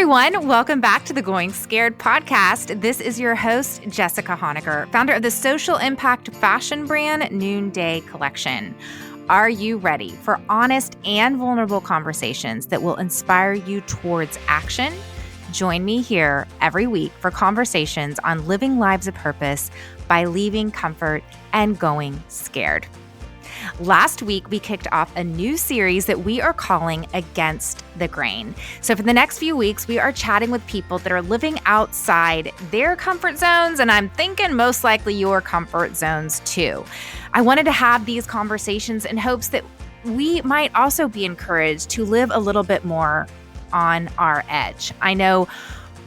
everyone. Welcome back to the Going Scared podcast. This is your host, Jessica Honegger, founder of the social impact fashion brand Noonday Collection. Are you ready for honest and vulnerable conversations that will inspire you towards action? Join me here every week for conversations on living lives of purpose by leaving comfort and going scared. Last week, we kicked off a new series that we are calling Against the Grain. So for the next few weeks, we are chatting with people that are living outside their comfort zones, and I'm thinking most likely your comfort zones too. I wanted to have these conversations in hopes that we might also be encouraged to live a little bit more on our edge. I know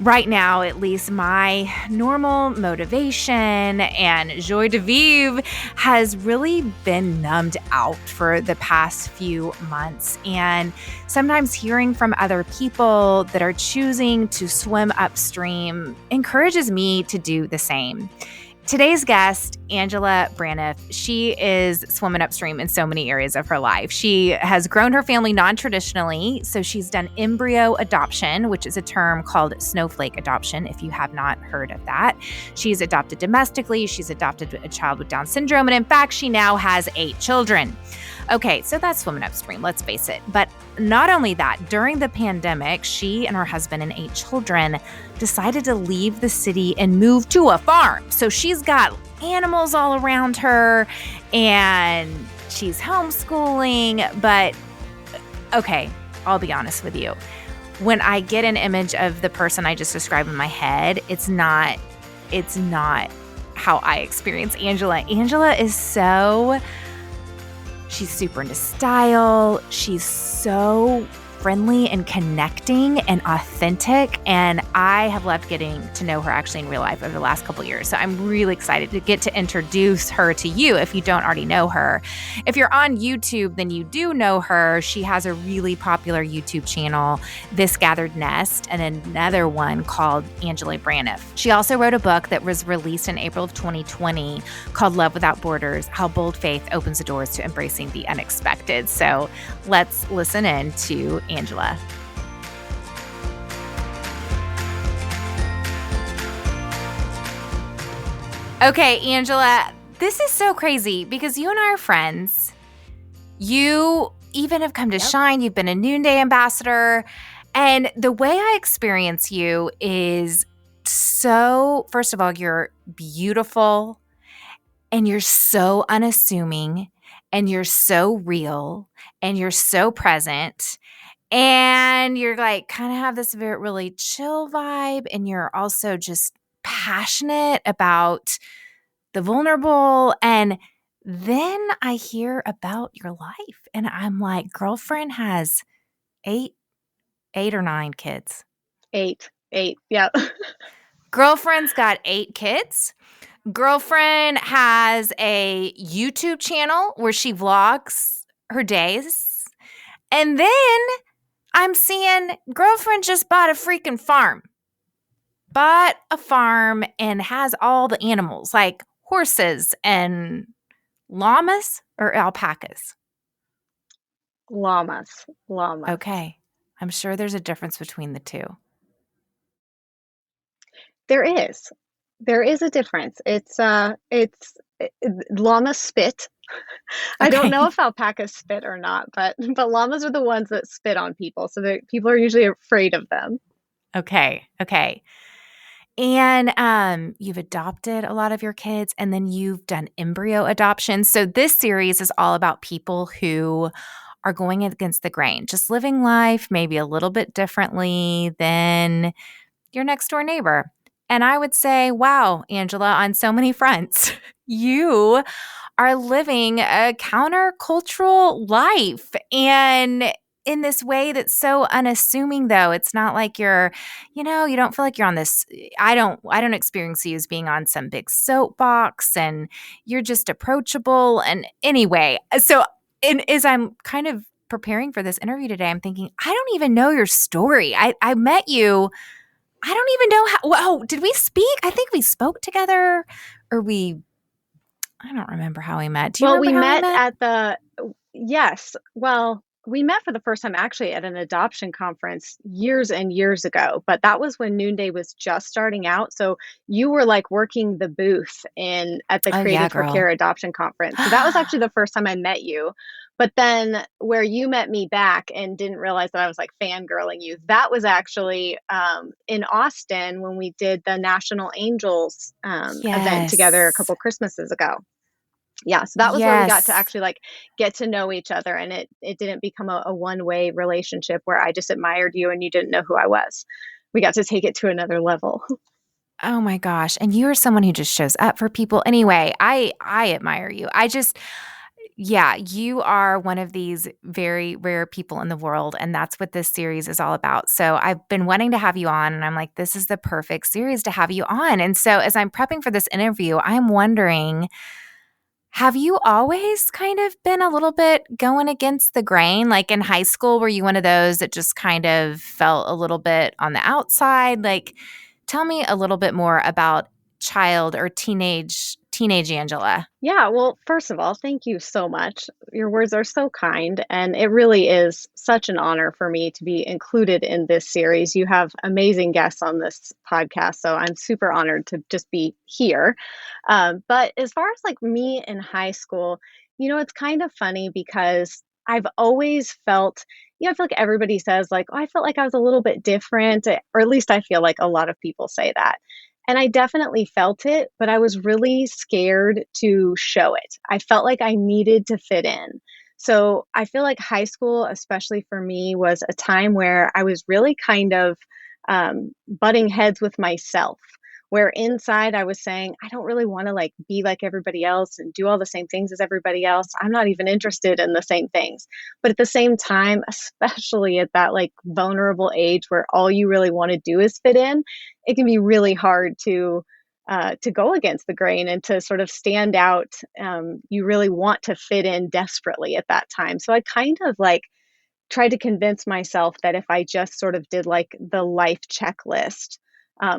right now, at least, my normal motivation and joie de vivre has really been numbed out for the past few months. And sometimes hearing from other people that are choosing to swim upstream encourages me to do the same. Today's guest, Angela Braniff, she is swimming upstream in so many areas of her life. She has grown her family non-traditionally, so she's done embryo adoption, which is a term called snowflake adoption, if you have not heard of that. She's adopted domestically. She's adopted a child with Down syndrome, and in fact, she now has 8 children. Okay, so that's swimming upstream, let's face it. But not only that, during the pandemic, she and her husband and 8 children decided to leave the city and move to a farm. So she's got animals all around her and she's homeschooling. But okay, I'll be honest with you. When I get an image of the person I just described in my head, it's not how I experience Angela. Angela is she's super into style. She's so friendly and connecting and authentic. And I have loved getting to know her actually in real life over the last couple of years. So I'm really excited to get to introduce her to you if you don't already know her. If you're on YouTube, then you do know her. She has a really popular YouTube channel, This Gathered Nest, and another one called Angela Braniff. She also wrote a book that was released in April of 2020 called Love Without Borders: How Bold Faith Opens the Doors to Embracing the Unexpected. So let's listen in to Angela. Okay, Angela, this is so crazy because you and I are friends. You even have come to Shine. You've been a Noonday ambassador. And the way I experience you is so, first of all, you're beautiful and you're so unassuming and you're so real and you're so present. And you're like, kind of have this very, really chill vibe. And you're also just passionate about the vulnerable. And then I hear about your life and I'm like, girlfriend has 8 or 9 kids. 8. Yeah. Girlfriend's got 8 kids. Girlfriend has a YouTube channel where she vlogs her days. And then I'm seeing girlfriend just bought a freaking farm. Bought a farm and has all the animals, like horses and llamas or alpacas. Llamas. Okay. I'm sure there's a difference between the two. There is a difference. It's llamas spit. I don't know if alpacas spit or not, but llamas are the ones that spit on people. So people are usually afraid of them. Okay. And you've adopted a lot of your kids, and then you've done embryo adoption. So this series is all about people who are going against the grain, just living life maybe a little bit differently than your next door neighbor. And I would say, wow, Angela, on so many fronts, you are living a countercultural life. And in this way that's so unassuming, though. It's not like you don't feel like you're on this. I don't experience you as being on some big soapbox, and you're just approachable. And anyway, so as I'm kind of preparing for this interview today, I'm thinking, I don't even know your story. I met you. I don't even know how. Whoa, did we speak? I think we spoke together, or I don't remember how we met. Do you remember we how met we met? at the. Yes. Well, we met for the first time actually at an adoption conference years and years ago, but that was when Noonday was just starting out. So you were like working the booth in at the Oh yeah, Creative for girl. Care adoption conference. So that was actually the first time I met you. But then where you met me back and didn't realize that I was like fangirling you, that was actually in Austin when we did the National Angels event together a Yes. couple Christmases ago. Yeah, so that was where we got to Yes. actually like get to know each other, and it didn't become a one-way relationship where I just admired you and you didn't know who I was. We got to take it to another level. Oh my gosh. And you are someone who just shows up for people. Anyway, I admire you. I just yeah, you are one of these very rare people in the world, and that's what this series is all about. So I've been wanting to have you on, and I'm like, this is the perfect series to have you on. And so as I'm prepping for this interview, I'm wondering, have you always kind of been a little bit going against the grain? Like in high school, were you one of those that just kind of felt a little bit on the outside? Like, tell me a little bit more about child or teenage Angela. Yeah, well, first of all, thank you so much. Your words are so kind, and it really is such an honor for me to be included in this series. You have amazing guests on this podcast, so I'm super honored to just be here. But as far as like me in high school, it's kind of funny because I've always felt, I feel like everybody says, like, oh, I felt like I was a little bit different, or at least I feel like a lot of people say that. And I definitely felt it, but I was really scared to show it. I felt like I needed to fit in. So I feel like high school, especially for me, was a time where I was really kind of butting heads with myself. Where inside I was saying, I don't really want to like be like everybody else and do all the same things as everybody else. I'm not even interested in the same things. But at the same time, especially at that like vulnerable age where all you really want to do is fit in, it can be really hard to go against the grain and to sort of stand out. You really want to fit in desperately at that time. So I kind of like tried to convince myself that if I just sort of did like the life checklist,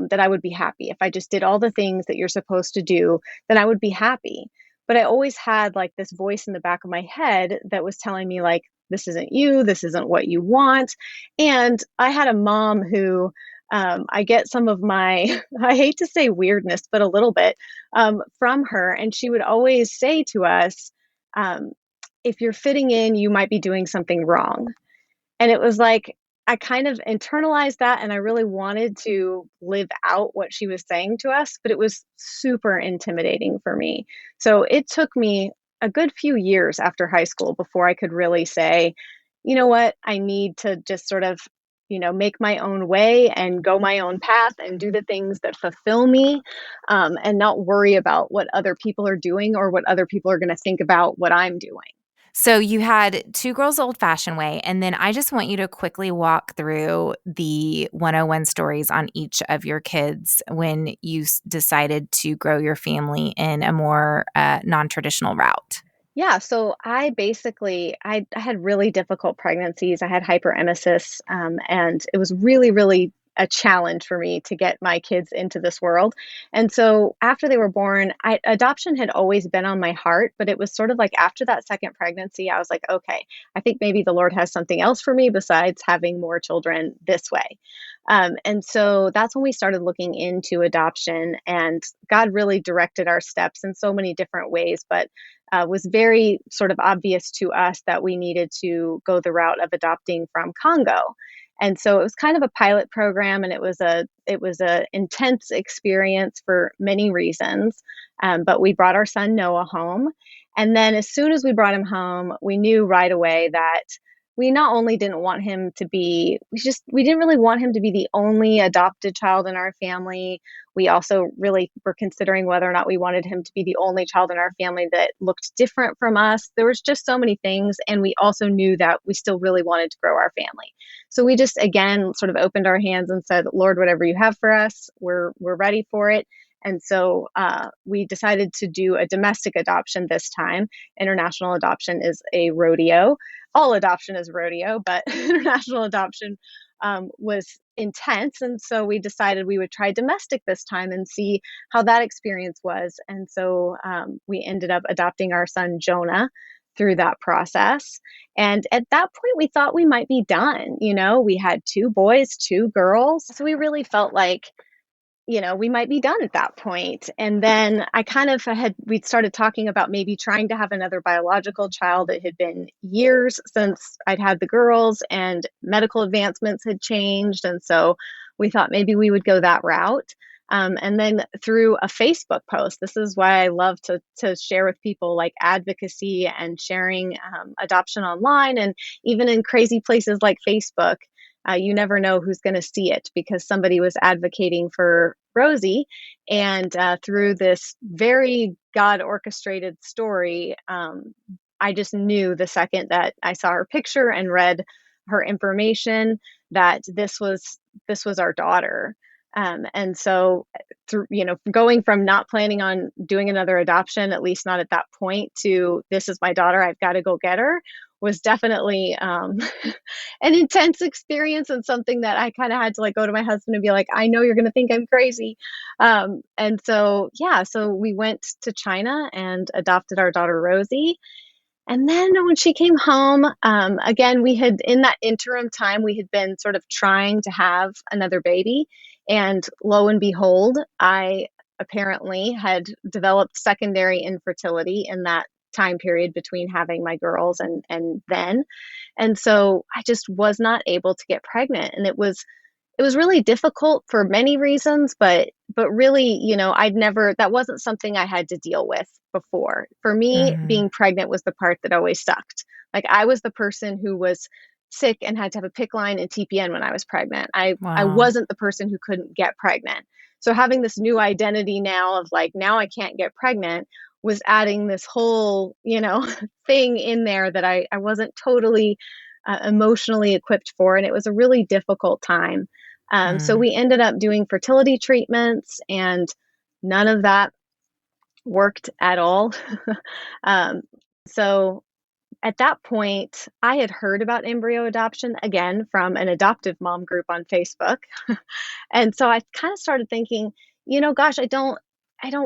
that I would be happy. If I just did all the things that you're supposed to do, then I would be happy. But I always had like this voice in the back of my head that was telling me, like, this isn't you, this isn't what you want. And I had a mom who I get some of my, I hate to say weirdness, but a little bit from her. And she would always say to us, um, if you're fitting in, you might be doing something wrong. And it was like, I kind of internalized that and I really wanted to live out what she was saying to us, but it was super intimidating for me. So it took me a good few years after high school before I could really say, you know what, I need to just sort of, make my own way and go my own path and do the things that fulfill me, and not worry about what other people are doing or what other people are going to think about what I'm doing. So you had Two Girls Old Fashioned Way, and then I just want you to quickly walk through the 101 stories on each of your kids when you decided to grow your family in a more non-traditional route. Yeah, so I had really difficult pregnancies. I had hyperemesis, and it was really, really a challenge for me to get my kids into this world. And so after they were born, adoption had always been on my heart, but it was sort of like after that second pregnancy, I was like, okay, I think maybe the Lord has something else for me besides having more children this way. And so that's when we started looking into adoption, and God really directed our steps in so many different ways, but was very sort of obvious to us that we needed to go the route of adopting from Congo. And so it was kind of a pilot program, and it was a intense experience for many reasons. But we brought our son Noah home, and then as soon as we brought him home, we knew right away that we not only didn't want him to be, we didn't really want him to be the only adopted child in our family. We also really were considering whether or not we wanted him to be the only child in our family that looked different from us. There was just so many things. And we also knew that we still really wanted to grow our family. So we just, again, sort of opened our hands and said, Lord, whatever you have for us, we're ready for it. And so we decided to do a domestic adoption this time. International adoption is a rodeo. All adoption is rodeo, but international adoption was intense. And so we decided we would try domestic this time and see how that experience was. And so we ended up adopting our son, Jonah, through that process. And at that point, we thought we might be done. We had two boys, two girls. So we really felt like, we might be done at that point. And then we started talking about maybe trying to have another biological child. It had been years since I'd had the girls and medical advancements had changed. And so we thought maybe we would go that route. And then through a Facebook post, this is why I love to share with people, like advocacy and sharing adoption online, and even in crazy places like Facebook. You never know who's going to see it, because somebody was advocating for Rosie. And through this very God orchestrated story, I just knew the second that I saw her picture and read her information that this was our daughter. And so, going from not planning on doing another adoption, at least not at that point, to this is my daughter, I've got to go get her, was definitely an intense experience, and something that I kind of had to like go to my husband and be like, I know you're going to think I'm crazy. And so, yeah, so we went to China and adopted our daughter, Rosie. And then when she came home, again, in that interim time, we had been sort of trying to have another baby. And lo and behold, I apparently had developed secondary infertility in that time period between having my girls and then. And so I just was not able to get pregnant. And it was really difficult for many reasons, but really, that wasn't something I had to deal with before. For me, Mm-hmm. being pregnant was the part that always sucked. Like, I was the person who was sick and had to have a PICC line and TPN when I was pregnant. I Wow. wasn't the person who couldn't get pregnant. So having this new identity now of like, now I can't get pregnant, was adding this whole, thing in there that I wasn't totally emotionally equipped for. And it was a really difficult time. So Mm. we ended up doing fertility treatments, and none of that worked at all. um, so at that point, I had heard about embryo adoption again from an adoptive mom group on Facebook. And so I kind of started thinking, gosh, I don't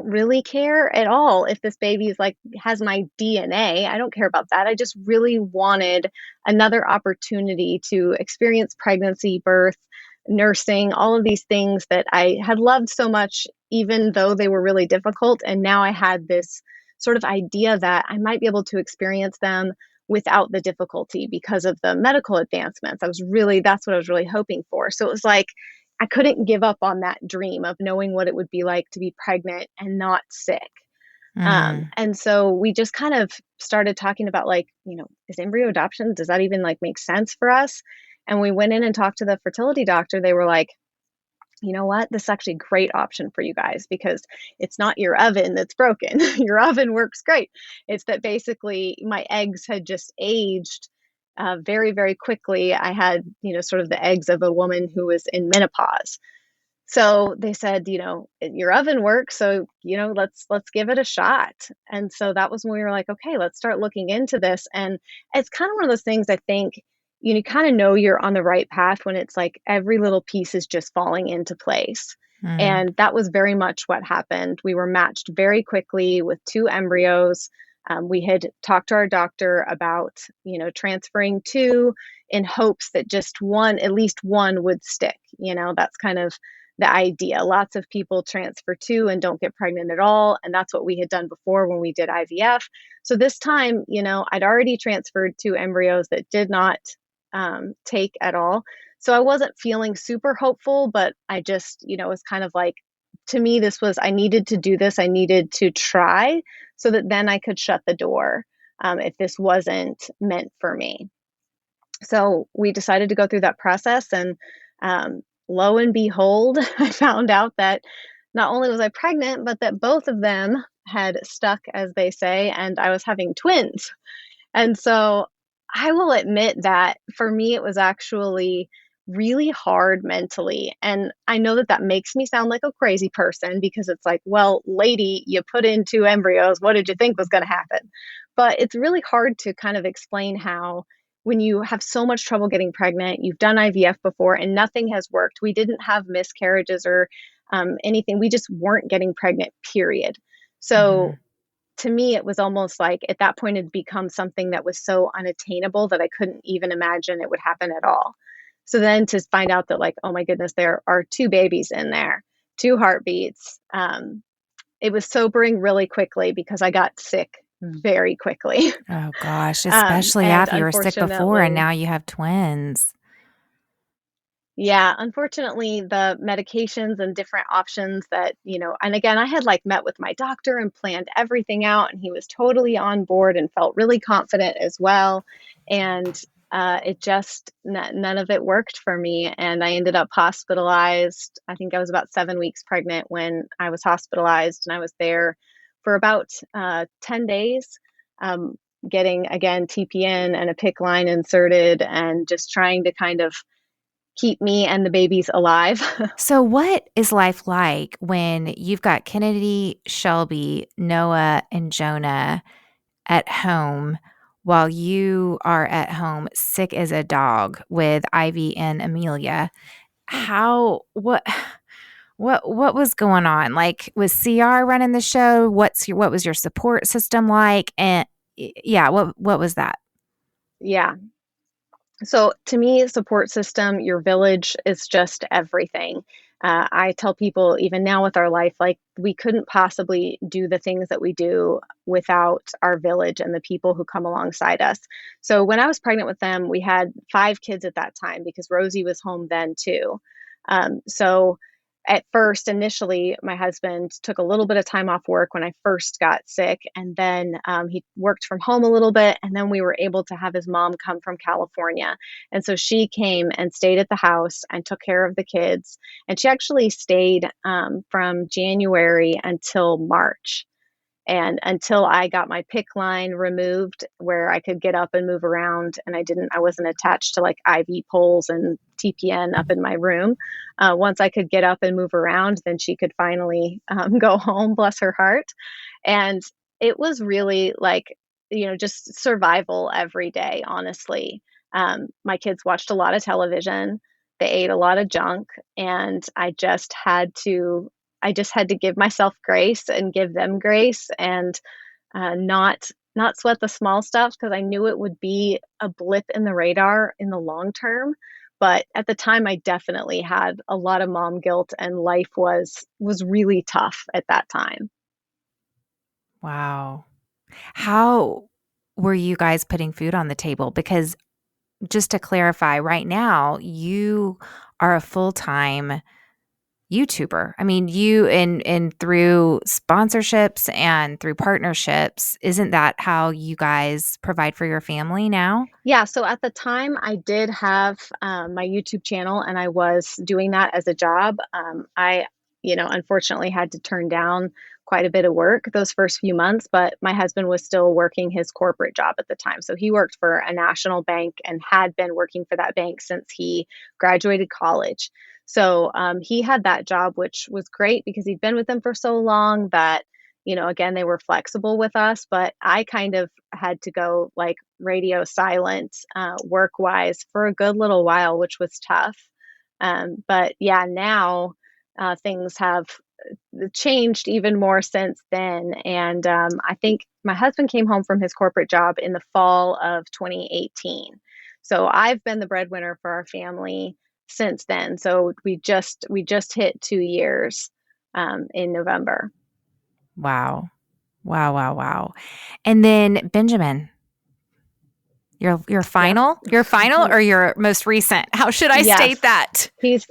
really care at all if this baby is like has my DNA. I don't care about that. I just really wanted another opportunity to experience pregnancy, birth, nursing, all of these things that I had loved so much, even though they were really difficult. And now I had this sort of idea that I might be able to experience them without the difficulty because of the medical advancements. That's what I was really hoping for. So it was like, I couldn't give up on that dream of knowing what it would be like to be pregnant and not sick. Mm. And so we just kind of started talking about like, is embryo adoption, does that even like make sense for us? And we went in and talked to the fertility doctor. They were like, you know what? This is actually a great option for you guys, because it's not your oven that's broken. Your oven works great. It's that basically my eggs had just aged very, very quickly. I had, sort of the eggs of a woman who was in menopause. So they said, your oven works, so let's give it a shot. And so that was when we were like, okay, let's start looking into this. And it's kind of one of those things, I think, you kind of know you're on the right path when it's like every little piece is just falling into place. Mm. And that was very much what happened. We were matched very quickly with two embryos. We had talked to our doctor about, transferring two, in hopes that just one, at least one, would stick. That's kind of the idea. Lots of people transfer two and don't get pregnant at all. And that's what we had done before when we did IVF. So this time, I'd already transferred two embryos that did not take at all. So I wasn't feeling super hopeful, but I just, was kind of like, to me, I needed to do this. I needed to try so that then I could shut the door if this wasn't meant for me. So we decided to go through that process, and lo and behold, I found out that not only was I pregnant, but that both of them had stuck, as they say, and I was having twins. And so I will admit that for me, it was actually really hard mentally. And I know that that makes me sound like a crazy person, because it's like, well, lady, you put in two embryos. What did you think was going to happen? But it's really hard to kind of explain how, when you have so much trouble getting pregnant, you've done IVF before and nothing has worked. We didn't have miscarriages or anything. We just weren't getting pregnant, period. Mm-hmm. So to me, it was almost like at that point it had become something that was so unattainable that I couldn't even imagine it would happen at all. So then to find out that, like, oh my goodness, there are two babies in there, two heartbeats, it was sobering really quickly because I got sick very quickly. Oh gosh, especially And after you were sick before and unfortunately, now you have twins. yeah, unfortunately, the medications and different options that, and again, I had like met with my doctor and planned everything out, and he was totally on board and felt really confident as well. And it just, none of it worked for me. And I ended up hospitalized. I think I was about 7 weeks pregnant when I was hospitalized, and I was there for about 10 days. Um, Getting again TPN and a PICC line inserted, and just trying to kind of keep me and the babies alive. So, what is life like when you've got Kennedy, Shelby, Noah, and Jonah at home while you are at home sick as a dog with Ivy and Amelia? How, what was going on? Like, was CR running the show? What was your support system like? And yeah, what was that? Yeah. So to me, support system, your village is just everything. I tell people, even now with our life, like we couldn't possibly do the things that we do without our village and the people who come alongside us. So when I was pregnant with them, we had 5 kids at that time because Rosie was home then too. So at first, initially, my husband took a little bit of time off work when I first got sick, and then he worked from home a little bit, and then we were able to have his mom come from California. And so she came and stayed at the house and took care of the kids. And she actually stayed from January until March. And until I got my PICC line removed where I could get up and move around, and I wasn't attached to like IV poles and TPN up in my room. Once I could get up and move around, then she could finally go home, bless her heart. And it was really like, just survival every day, honestly. My kids watched a lot of television. They ate a lot of junk, and I just had to give myself grace and give them grace, and not sweat the small stuff because I knew it would be a blip in the radar in the long term. But at the time, I definitely had a lot of mom guilt, and life was really tough at that time. Wow. How were you guys putting food on the table? Because just to clarify, right now, you are a full-time YouTuber. I mean, you and through sponsorships and through partnerships, isn't that how you guys provide for your family now? Yeah, so at the time, I did have my YouTube channel, and I was doing that as a job. I, unfortunately had to turn down quite a bit of work those first few months, but my husband was still working his corporate job at the time. So he worked for a national bank and had been working for that bank since he graduated college. So he had that job, which was great because he'd been with them for so long that, again, they were flexible with us, but I kind of had to go like radio silent work wise for a good little while, which was tough. But yeah, now things have changed even more since then. And I think my husband came home from his corporate job in the fall of 2018. So I've been the breadwinner for our family since then. So we just hit 2 years in November. Wow. Wow, wow, wow. And then Benjamin, your Yeah. final or your most recent? How should I Yes. state that? He's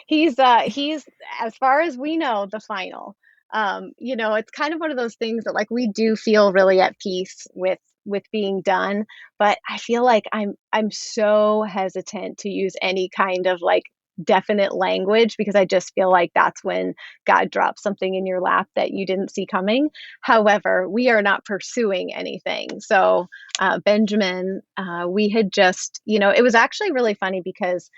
he's as far as we know the final. It's kind of one of those things that like we do feel really at peace with being done, but I feel like I'm so hesitant to use any kind of like definite language because I just feel like that's when God drops something in your lap that you didn't see coming. However, we are not pursuing anything. So Benjamin, we had just, it was actually really funny because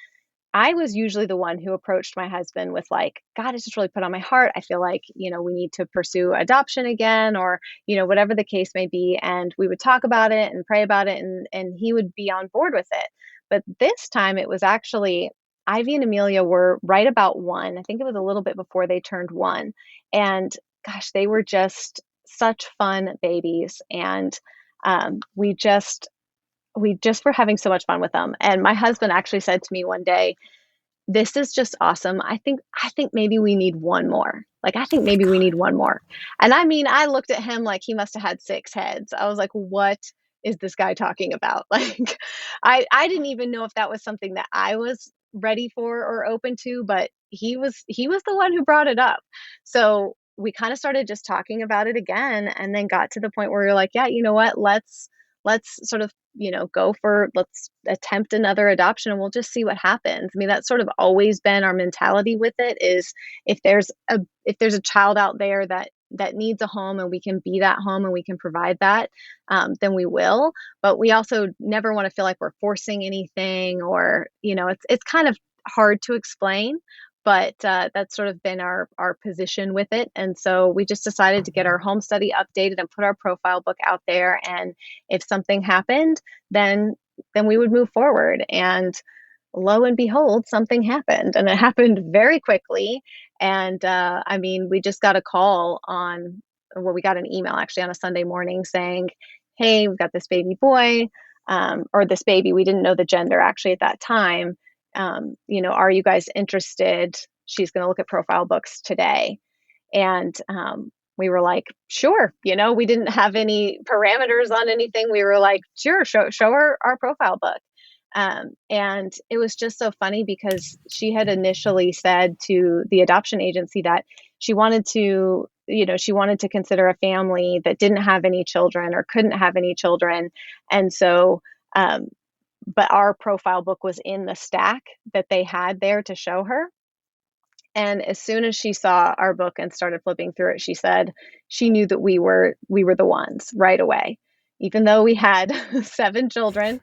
I was usually the one who approached my husband with like, God has just really put on my heart. I feel like, we need to pursue adoption again or, whatever the case may be. And we would talk about it and pray about it and he would be on board with it. But this time it was actually Ivy and Amelia were right about 1. I think it was a little bit before they turned 1. And gosh, they were just such fun babies. And we just were having so much fun with them. And my husband actually said to me one day, this is just awesome. I think maybe we need one more. Like, I think Oh my maybe we God. need one more. And I mean, I looked at him like he must have had six heads. I was like, what is this guy talking about? Like, I didn't even know if that was something that I was ready for or open to, but he was the one who brought it up. So we kind of started just talking about it again, and then got to the point where we are like, yeah, you know what? Let's sort of, let's attempt another adoption and we'll just see what happens. I mean, that's sort of always been our mentality with it, is if there's a child out there that needs a home and we can be that home and we can provide that, then we will. But we also never want to feel like we're forcing anything, or, it's kind of hard to explain, but that's sort of been our position with it. And so we just decided to get our home study updated and put our profile book out there. And if something happened, then we would move forward. And lo and behold, something happened, and it happened very quickly. And I mean, we just got a call we got an email actually on a Sunday morning saying, hey, we've got this baby boy, or this baby. We didn't know the gender actually at that time. Are you guys interested? She's going to look at profile books today. And we were like, sure. We didn't have any parameters on anything. We were like, sure, show her our profile book. And it was just so funny because she had initially said to the adoption agency that she wanted to consider a family that didn't have any children or couldn't have any children. And so, but our profile book was in the stack that they had there to show her. And as soon as she saw our book and started flipping through it, she said she knew that we were the ones right away. Even though we had 7 children,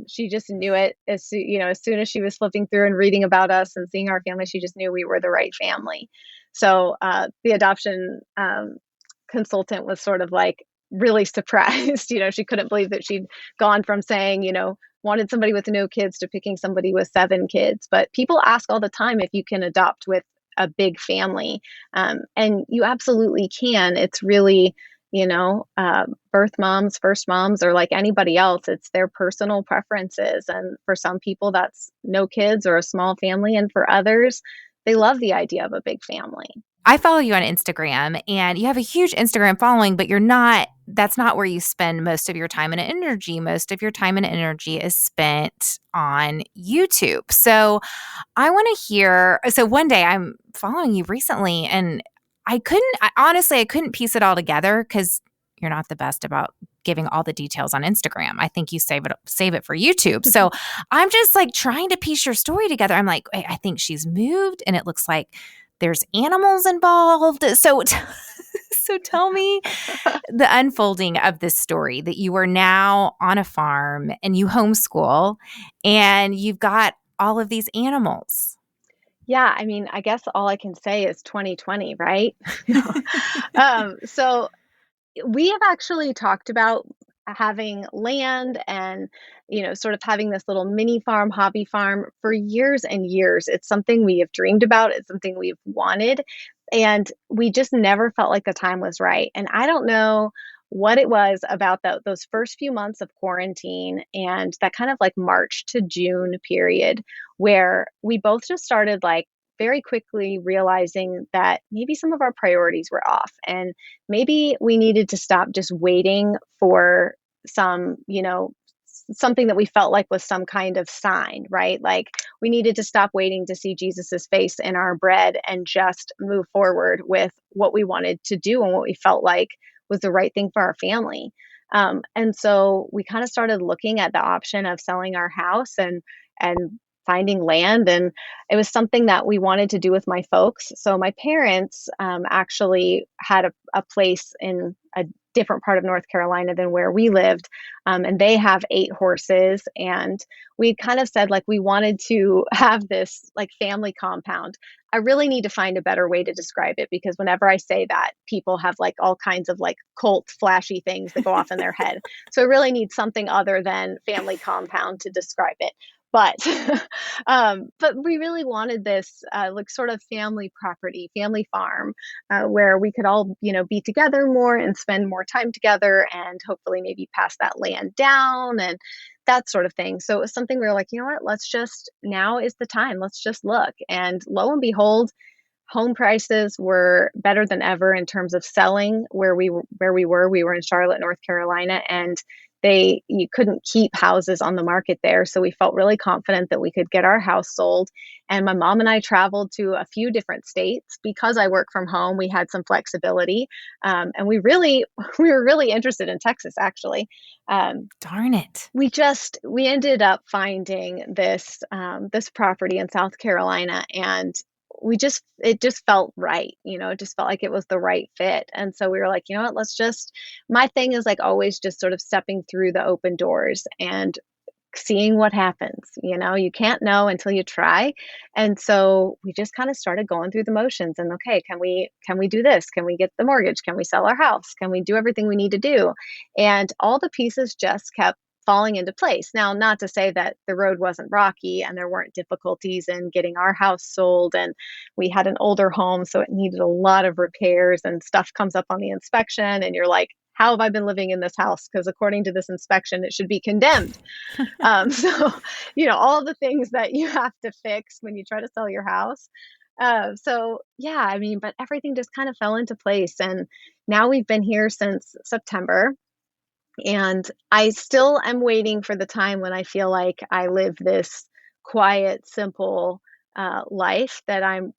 she just knew it as soon as she was flipping through and reading about us and seeing our family, she just knew we were the right family. So the adoption consultant was sort of like really surprised. She couldn't believe that she'd gone from saying, wanted somebody with no kids to picking somebody with 7 kids. But people ask all the time if you can adopt with a big family. And you absolutely can. It's really, birth moms, first moms, or like anybody else, it's their personal preferences. And for some people, that's no kids or a small family. And for others, they love the idea of a big family. I follow you on Instagram and you have a huge Instagram following, but that's not where you spend most of your time and energy. Most of your time and energy is spent on YouTube. So I want to hear, so one day I'm following you recently and honestly, I couldn't piece it all together because you're not the best about giving all the details on Instagram. I think you save it for YouTube. So I'm just like trying to piece your story together. I'm like, I think she's moved and it looks like there's animals involved. So tell me the unfolding of this story that you are now on a farm and you homeschool and you've got all of these animals. Yeah, I mean, I guess all I can say is 2020, right? So we have actually talked about having land and, sort of having this little mini farm, hobby farm for years and years. It's something we have dreamed about. It's something we've wanted. And we just never felt like the time was right. And I don't know what it was about those first few months of quarantine and that kind of like March to June period where we both just started like very quickly realizing that maybe some of our priorities were off and maybe we needed to stop just waiting for some, something that we felt like was some kind of sign, right? Like we needed to stop waiting to see Jesus's face in our bread and just move forward with what we wanted to do and what we felt like was the right thing for our family. And so we kind of started looking at the option of selling our house and finding land. And it was something that we wanted to do with my folks. So my parents actually had a place in a different part of North Carolina than where we lived. And they have 8 horses. And we kind of said like we wanted to have this like family compound. I really need to find a better way to describe it because whenever I say that, people have like all kinds of like cult flashy things that go off in their head. So I really need something other than family compound to describe it. But but we really wanted this like sort of family property, family farm, where we could all, be together more and spend more time together, and hopefully maybe pass that land down and that sort of thing. So it was something we were like, you know what, let's just, now is the time, let's just look. And lo and behold, home prices were better than ever in terms of selling where we were in Charlotte, North Carolina, and you couldn't keep houses on the market there. So we felt really confident that we could get our house sold. And my mom and I traveled to a few different states because I work from home. We had some flexibility, and we were really interested in Texas, actually. Darn it. We ended up finding this property in South Carolina, and it just felt right. It just felt like it was the right fit. And so we were like, you know what, my thing is like always just sort of stepping through the open doors and seeing what happens. You can't know until you try. And so we just kind of started going through the motions, and okay, can we do this? Can we get the mortgage? Can we sell our house? Can we do everything we need to do? And all the pieces just kept falling into place. Now, not to say that the road wasn't rocky and there weren't difficulties in getting our house sold, and we had an older home, so it needed a lot of repairs, and stuff comes up on the inspection and you're like, how have I been living in this house? Because according to this inspection, it should be condemned. So, all the things that you have to fix when you try to sell your house. So yeah, I mean, but everything just kind of fell into place. And now we've been here since September. And I still am waiting for the time when I feel like I live this quiet, simple life that am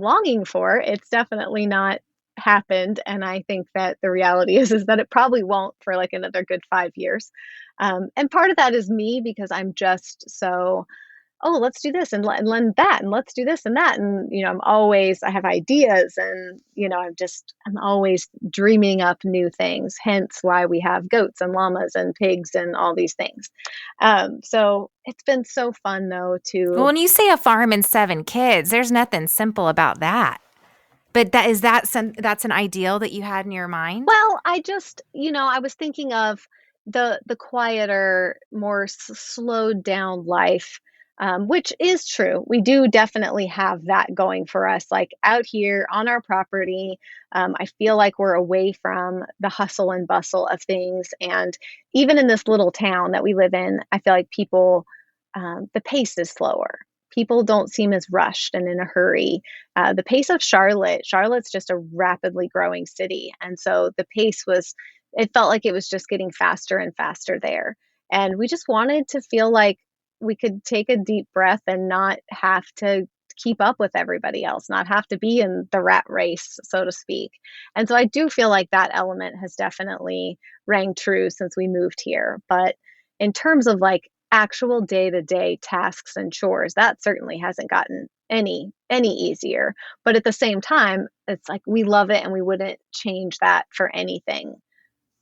longing for. It's definitely not happened, and I think that the reality is that it probably won't for like another good 5 years. And part of that is me, because I'm just so, oh, let's do this and lend that, and let's do this and that. And, I have ideas, and, I'm always dreaming up new things, hence why we have goats and llamas and pigs and all these things. So it's been so fun though Well, to, when you say a farm and 7 kids, there's nothing simple about that. But that's an ideal that you had in your mind? well, I just, I was thinking of the quieter, more slowed down life, which is true. We do definitely have that going for us. Like out here on our property, I feel like we're away from the hustle and bustle of things. And even in this little town that we live in, I feel like the pace is slower. People don't seem as rushed and in a hurry. The pace of Charlotte's just a rapidly growing city. And so it felt like it was just getting faster and faster there. And we just wanted to feel like we could take a deep breath and not have to keep up with everybody else, not have to be in the rat race, so to speak. And so I do feel like that element has definitely rang true since we moved here. But in terms of like actual day-to-day tasks and chores, that certainly hasn't gotten any easier. But at the same time, it's like we love it and we wouldn't change that for anything.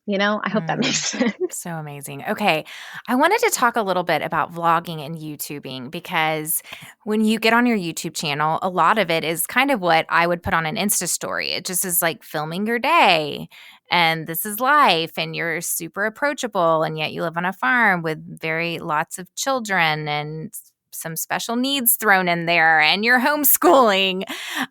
I hope that makes Mm, sense. so amazing. Okay. I wanted to talk a little bit about vlogging and YouTubing, because when you get on your YouTube channel, a lot of it is kind of what I would put on an Insta story. It just is like filming your day, and this is life, and you're super approachable, and yet you live on a farm with very lots of children and some special needs thrown in there, and you're homeschooling.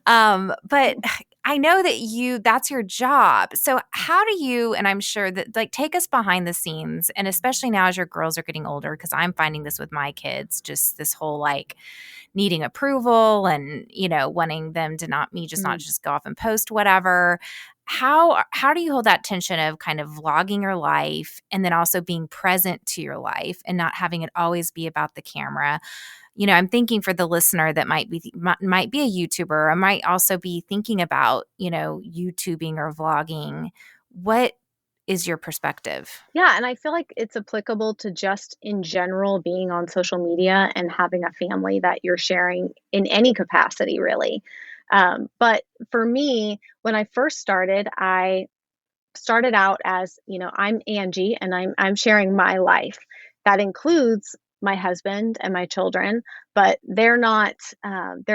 But I know that that's your job. So how do you, and I'm sure that, like, take us behind the scenes, and especially now as your girls are getting older, because I'm finding this with my kids, just this whole like needing approval and, wanting them to not Mm. just go off and post whatever. How do you hold that tension of kind of vlogging your life and then also being present to your life and not having it always be about the camera? I'm thinking for the listener that might be a YouTuber, or might also be thinking about, YouTubing or vlogging. What is your perspective? Yeah, and I feel like it's applicable to just in general being on social media and having a family that you're sharing in any capacity, really. But for me, when I first started, I started out as, I'm Angie and I'm sharing my life. That includes my husband and my children, but they're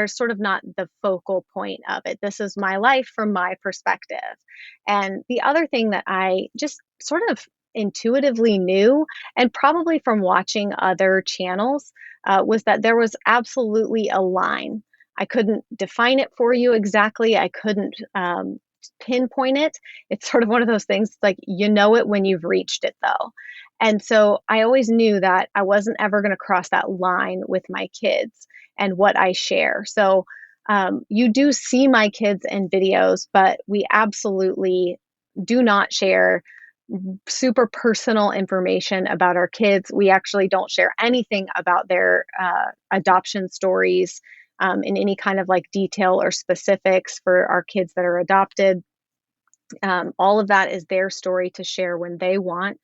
sort of not the focal point of it. This is my life from my perspective. And the other thing that I just sort of intuitively knew, and probably from watching other channels, was that there was absolutely a line. I couldn't define it for you exactly. I couldn't pinpoint it. It's sort of one of those things like you know it when you've reached it, though. And so I always knew that I wasn't ever going to cross that line with my kids and what I share. So you do see my kids in videos, but we absolutely do not share super personal information about our kids. We actually don't share anything about their adoption stories in any kind of like detail or specifics for our kids that are adopted. All of that is their story to share when they want.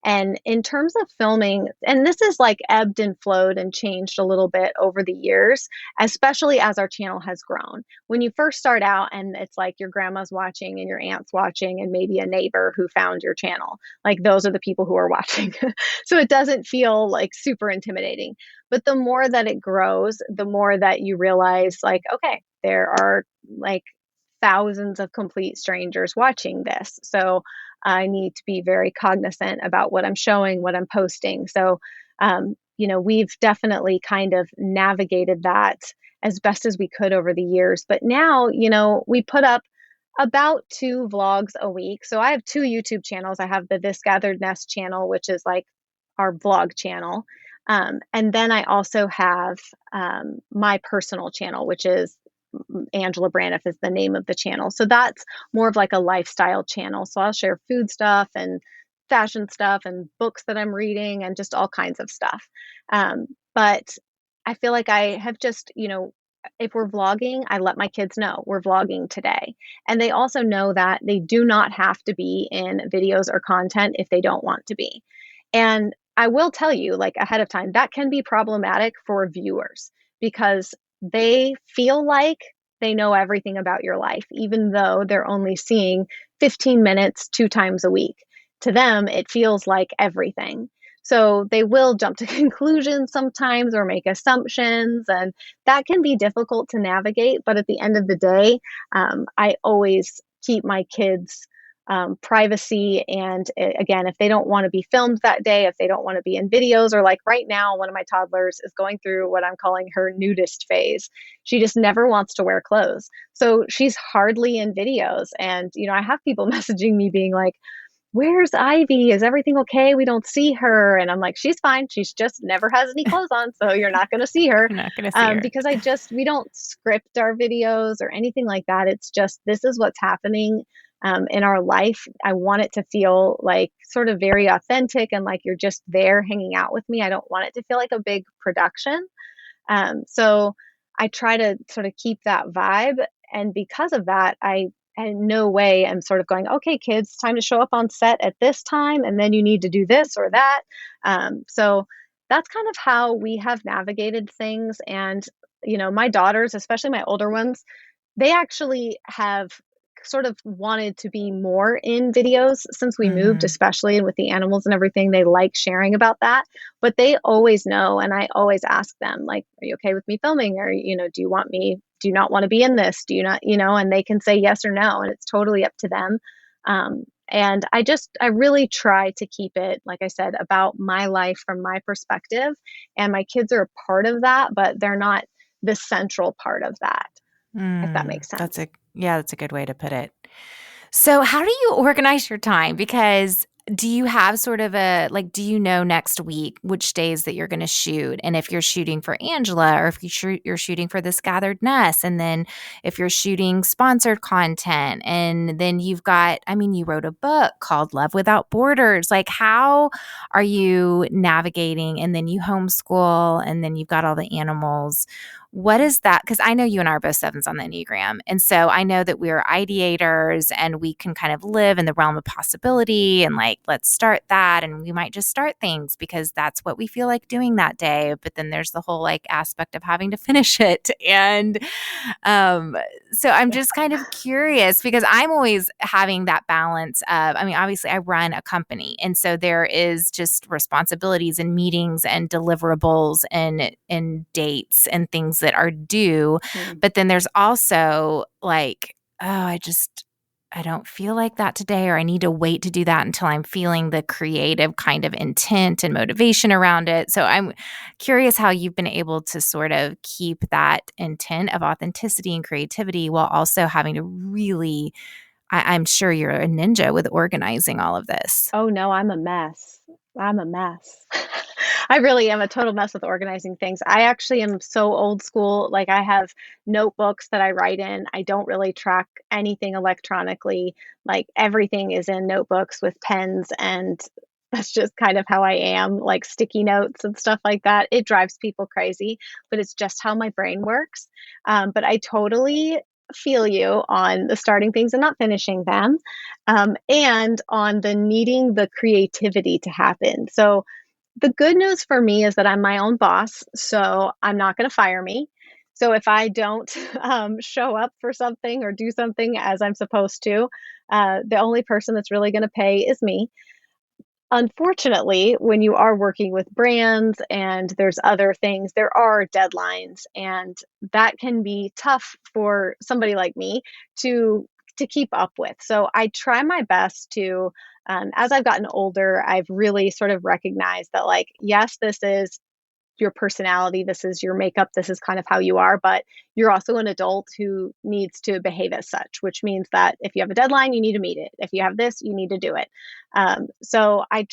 And in terms of filming, and this is like ebbed and flowed and changed a little bit over the years, especially as our channel has grown. When you first start out and it's like your grandma's watching and your aunt's watching and maybe a neighbor who found your channel, like those are the people who are watching. So it doesn't feel like super intimidating. But the more that it grows, the more that you realize like, okay, there are like thousands of complete strangers watching this. So I need to be very cognizant about what I'm showing, what I'm posting. So, we've definitely kind of navigated that as best as we could over the years. But now, we put up about 2 vlogs a week. So I have 2 YouTube channels. I have the This Gathered Nest channel, which is like our vlog channel. And then I also have my personal channel, which is Angela Braniff is the name of the channel. So that's more of like a lifestyle channel. So I'll share food stuff and fashion stuff and books that I'm reading and just all kinds of stuff. But I feel like I have just, if we're vlogging, I let my kids know we're vlogging today. And they also know that they do not have to be in videos or content if they don't want to be. And I will tell you, like ahead of time, that can be problematic for viewers because they feel like they know everything about your life, even though they're only seeing 15 minutes 2 times a week. To them, it feels like everything. So they will jump to conclusions sometimes or make assumptions, and that can be difficult to navigate. But at the end of the day, I always keep my kids' privacy. And again, if they don't want to be filmed that day, if they don't want to be in videos, or like right now, one of my toddlers is going through what I'm calling her nudist phase. She just never wants to wear clothes. So she's hardly in videos. And, I have people messaging me being like, where's Ivy? Is everything okay? We don't see her. And I'm like, she's fine. She's just never has any clothes on. So you're not going to see her. You're not going to see her. Because we don't script our videos or anything like that. It's just, this is what's happening in our life. I want it to feel like sort of very authentic and like you're just there hanging out with me. I don't want it to feel like a big production. So I try to sort of keep that vibe. And because of that, I in no way am sort of going, okay, kids, time to show up on set at this time, and then you need to do this or that. So that's kind of how we have navigated things. And, my daughters, especially my older ones, they actually have sort of wanted to be more in videos since we moved, especially with the animals and everything. They like sharing about that, but they always know. And I always ask them, like, are you okay with me filming? Or, do you not want to be in this? Do you not, and they can say yes or no, and it's totally up to them. And I really try to keep it, like I said, about my life from my perspective, and my kids are a part of that, but they're not the central part of that, if that makes sense. That's a good way to put it. So how do you organize your time? Because do you have sort of do you know next week which days that you're going to shoot? And if you're shooting for Angela, or if you're shooting for This Gathered Nest, and then if you're shooting sponsored content, and then you've got, you wrote a book called Love Without Borders. Like, how are you navigating? And then you homeschool, and then you've got all the animals. What is that? Because I know you and I are both 7s on the Enneagram. And so I know that we're ideators and we can kind of live in the realm of possibility and like, let's start that. And we might just start things because that's what we feel like doing that day. But then there's the whole like aspect of having to finish it. And so I'm just kind of curious because I'm always having that balance of, obviously I run a company. And so there is just responsibilities and meetings and deliverables and dates and things that are due. But then there's also like, I don't feel like that today, or I need to wait to do that until I'm feeling the creative kind of intent and motivation around it. So I'm curious how you've been able to sort of keep that intent of authenticity and creativity while also having to really, I'm sure you're a ninja with organizing all of this. Oh no, I'm a mess. I'm a mess. I really am a total mess with organizing things. I actually am so old school. Like I have notebooks that I write in. I don't really track anything electronically. Like everything is in notebooks with pens, and that's just kind of how I am, like sticky notes and stuff like that. It drives people crazy, but it's just how my brain works. But I totally feel you on the starting things and not finishing them, and on the needing the creativity to happen. So the good news for me is that I'm my own boss, so I'm not going to fire me. So if I don't show up for something or do something as I'm supposed to, the only person that's really going to pay is me. Unfortunately, when you are working with brands and there's other things, there are deadlines, and that can be tough for somebody like me to keep up with. So I try my best to, as I've gotten older, I've really sort of recognized that, like, yes, this is your personality, this is your makeup, this is kind of how you are, but you're also an adult who needs to behave as such, which means that if you have a deadline, you need to meet it. If you have this, you need to do it. So I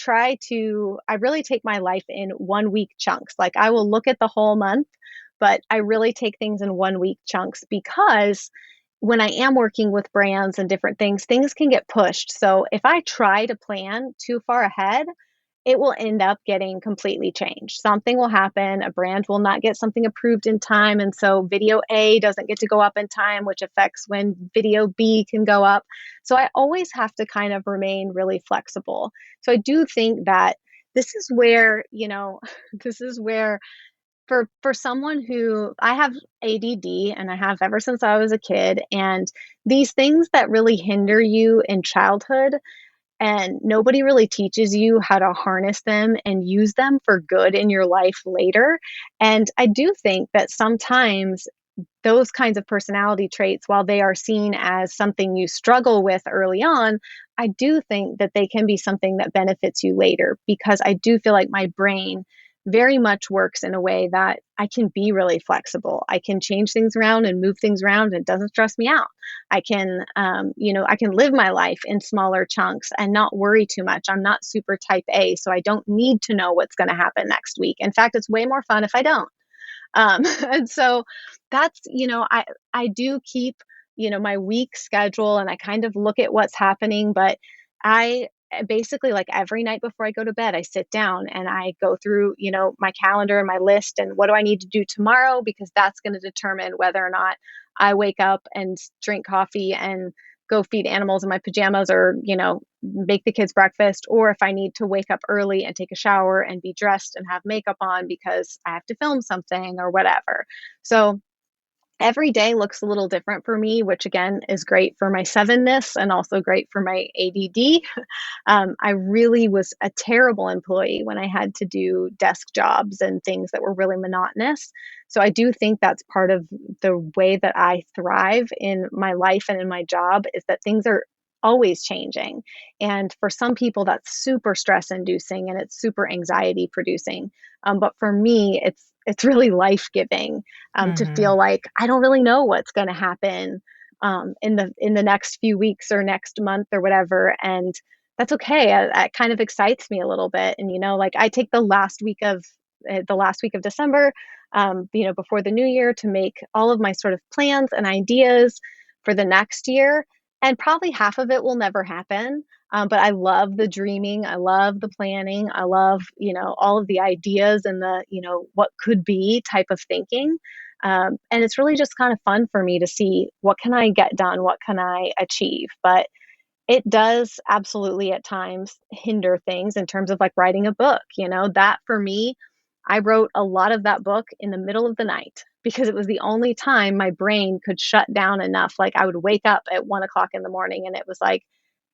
really take my life in 1 week chunks. Like I will look at the whole month, but I really take things in 1 week chunks because when I am working with brands and different things, things can get pushed. So if I try to plan too far ahead, it will end up getting completely changed. Something will happen. A brand will not get something approved in time. And so video A doesn't get to go up in time, which affects when video B can go up. So I always have to kind of remain really flexible. So I do think that this is where, this is where for someone who I have ADD and I have ever since I was a kid, and these things that really hinder you in childhood and nobody really teaches you how to harness them and use them for good in your life later. And I do think that sometimes those kinds of personality traits, while they are seen as something you struggle with early on, I do think that they can be something that benefits you later because I do feel like my brain very much works in a way that I can be really flexible. I can change things around and move things around, and it doesn't stress me out. I can live my life in smaller chunks and not worry too much. I'm not super type A, so I don't need to know what's going to happen next week. In fact, it's way more fun if I don't. And so that's, I do keep, my week schedule and I kind of look at what's happening, but I basically like every night before I go to bed, I sit down and I go through, my calendar and my list and what do I need to do tomorrow, because that's going to determine whether or not I wake up and drink coffee and go feed animals in my pajamas or, make the kids breakfast, or if I need to wake up early and take a shower and be dressed and have makeup on because I have to film something or whatever. So every day looks a little different for me, which again is great for my sevenness and also great for my ADD. I really was a terrible employee when I had to do desk jobs and things that were really monotonous. So I do think that's part of the way that I thrive in my life and in my job is that things are always changing. And for some people, that's super stress inducing and it's super anxiety producing. But for me, it's really life giving, to Hmm. feel like I don't really know what's going to happen in the next few weeks or next month or whatever, and that's okay. That kind of excites me a little bit, and like I take the last week of December, before the new year, to make all of my sort of plans and ideas for the next year, and probably half of it will never happen. But I love the dreaming. I love the planning. I love, all of the ideas and the, what could be type of thinking. And it's really just kind of fun for me to see what can I get done? What can I achieve? But it does absolutely at times hinder things in terms of like writing a book. That for me, I wrote a lot of that book in the middle of the night because it was the only time my brain could shut down enough. Like I would wake up at 1 o'clock in the morning and it was like,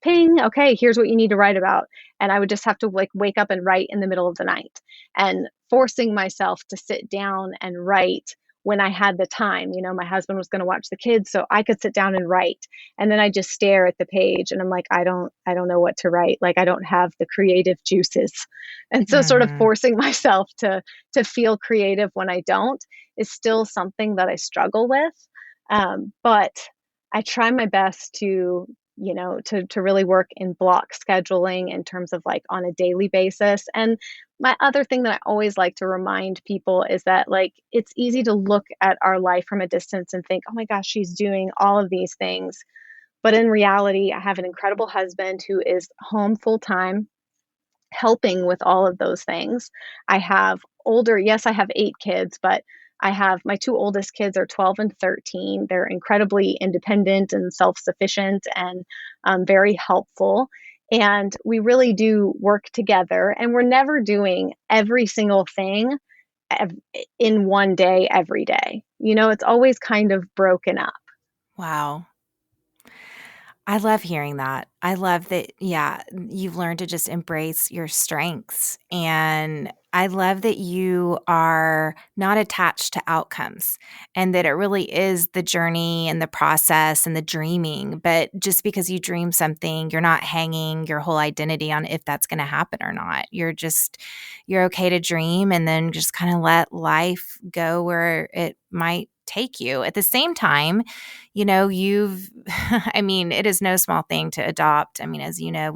ping, okay, here's what you need to write about. And I would just have to like wake up and write in the middle of the night, and forcing myself to sit down and write when I had the time. My husband was going to watch the kids, so I could sit down and write. And then I just stare at the page and I'm like, I don't know what to write. Like, I don't have the creative juices. And so sort of Mm-hmm. forcing myself to feel creative when I don't is still something that I struggle with. But I try my best to to really work in block scheduling in terms of like on a daily basis. And my other thing that I always like to remind people is that like it's easy to look at our life from a distance and think, oh my gosh, she's doing all of these things. But in reality, I have an incredible husband who is home full time, helping with all of those things. I have yes, I have 8 kids, but I have my 2 oldest kids are 12 and 13. They're incredibly independent and self-sufficient and very helpful. And we really do work together, and we're never doing every single thing in one day, every day. It's always kind of broken up. Wow. I love hearing that. I love that, yeah, you've learned to just embrace your strengths. And I love that you are not attached to outcomes and that it really is the journey and the process and the dreaming. But just because you dream something, you're not hanging your whole identity on if that's going to happen or not. You're okay to dream and then just kind of let life go where it might take you. At the same time, I mean, it is no small thing to adopt. I mean, as you know,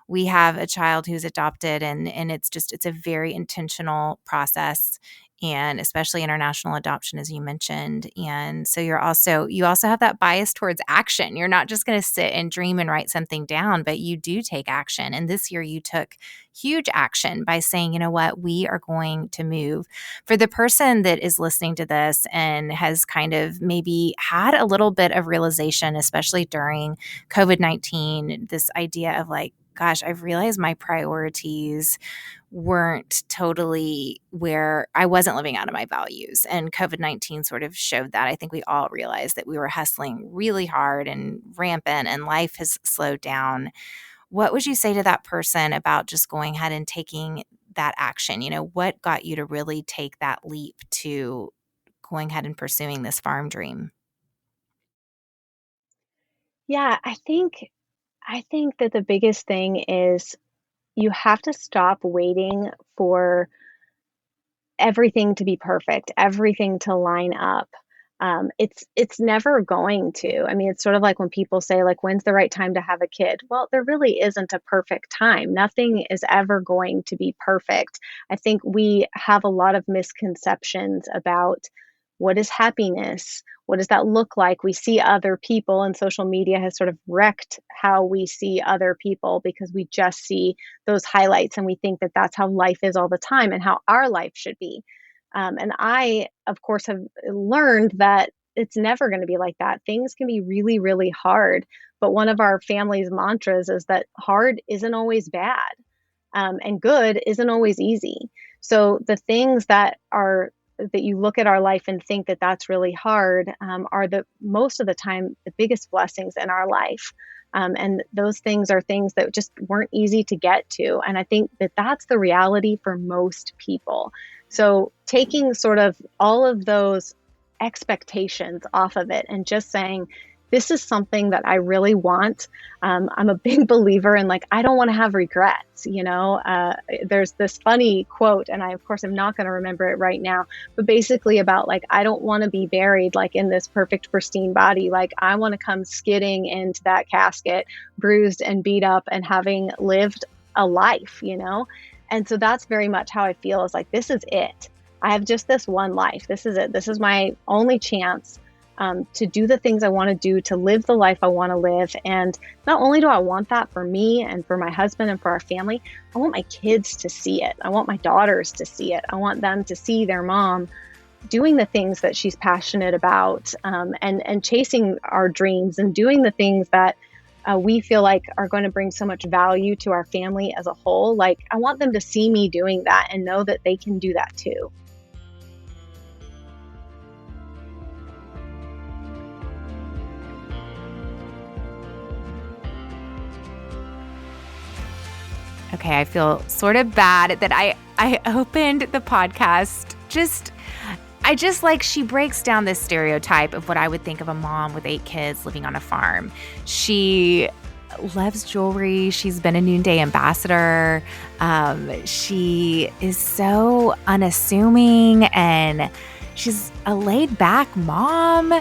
we have a child who's adopted and it's a very intentional process, and especially international adoption, as you mentioned. And so you also have that bias towards action. You're not just going to sit and dream and write something down, but you do take action. And this year you took huge action by saying, you know what, we are going to move. For the person that is listening to this and has kind of maybe had a little bit of realization, especially during COVID-19, this idea of like, gosh, I've realized my priorities weren't totally where I wasn't living out of my values. And COVID-19 sort of showed that. I think we all realized that we were hustling really hard and rampant and life has slowed down. What would you say to that person about just going ahead and taking that action? What got you to really take that leap to going ahead and pursuing this farm dream? Yeah, I think that the biggest thing is you have to stop waiting for everything to be perfect, everything to line up. It's never going to. I mean, it's sort of like when people say, like, when's the right time to have a kid? Well, there really isn't a perfect time. Nothing is ever going to be perfect. I think we have a lot of misconceptions about what is happiness? What does that look like? We see other people, and social media has sort of wrecked how we see other people because we just see those highlights and we think that that's how life is all the time and how our life should be. And I, of course, have learned that it's never going to be like that. Things can be really, really hard. But one of our family's mantras is that hard isn't always bad, and good isn't always easy. So the things that you look at our life and think that that's really hard are the most of the time the biggest blessings in our life. And those things are things that just weren't easy to get to. And I think that that's the reality for most people. So taking sort of all of those expectations off of it and just saying, this is something that I really want. I'm a big believer in like, I don't want to have regrets. There's this funny quote, and I, of course, am not going to remember it right now, but basically about like, I don't want to be buried like in this perfect, pristine body. Like, I want to come skidding into that casket, bruised and beat up and having lived a life. And so that's very much how I feel is like, this is it. I have just this one life. This is it. This is my only chance to do the things I want to do, to live the life I want to live. And not only do I want that for me and for my husband and for our family, I want my kids to see it. I want my daughters to see it. I want them to see their mom doing the things that she's passionate about, and chasing our dreams and doing the things that we feel like are going to bring so much value to our family as a whole. Like, I want them to see me doing that and know that they can do that too. Okay, I feel sort of bad that I opened the podcast I just like, she breaks down this stereotype of what I would think of a mom with 8 kids living on a farm. She loves jewelry. She's been a Noonday ambassador. She is so unassuming, and she's a laid back mom.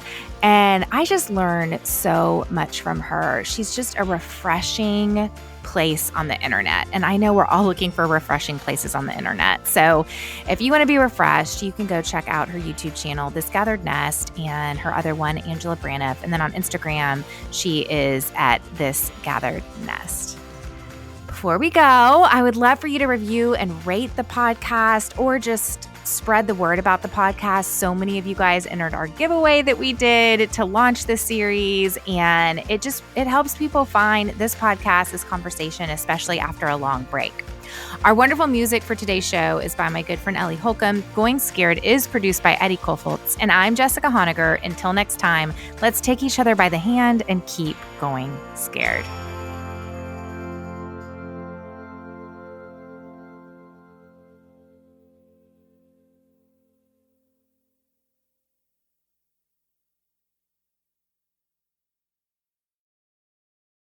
And I just learned so much from her. She's just a refreshing place on the internet. And I know we're all looking for refreshing places on the internet. So if you want to be refreshed, you can go check out her YouTube channel, This Gathered Nest, and her other one, Angela Braniff. And then on Instagram, she is at This Gathered Nest. Before we go, I would love for you to review and rate the podcast, or just spread the word about the podcast. So many of you guys entered our giveaway that we did to launch this series, and it helps people find this podcast, this conversation, especially after a long break. Our wonderful music for today's show is by my good friend Ellie Holcomb. Going Scared is produced by Eddie Kofoltz, and I'm Jessica Honegger. Until next time, let's take each other by the hand and keep going scared.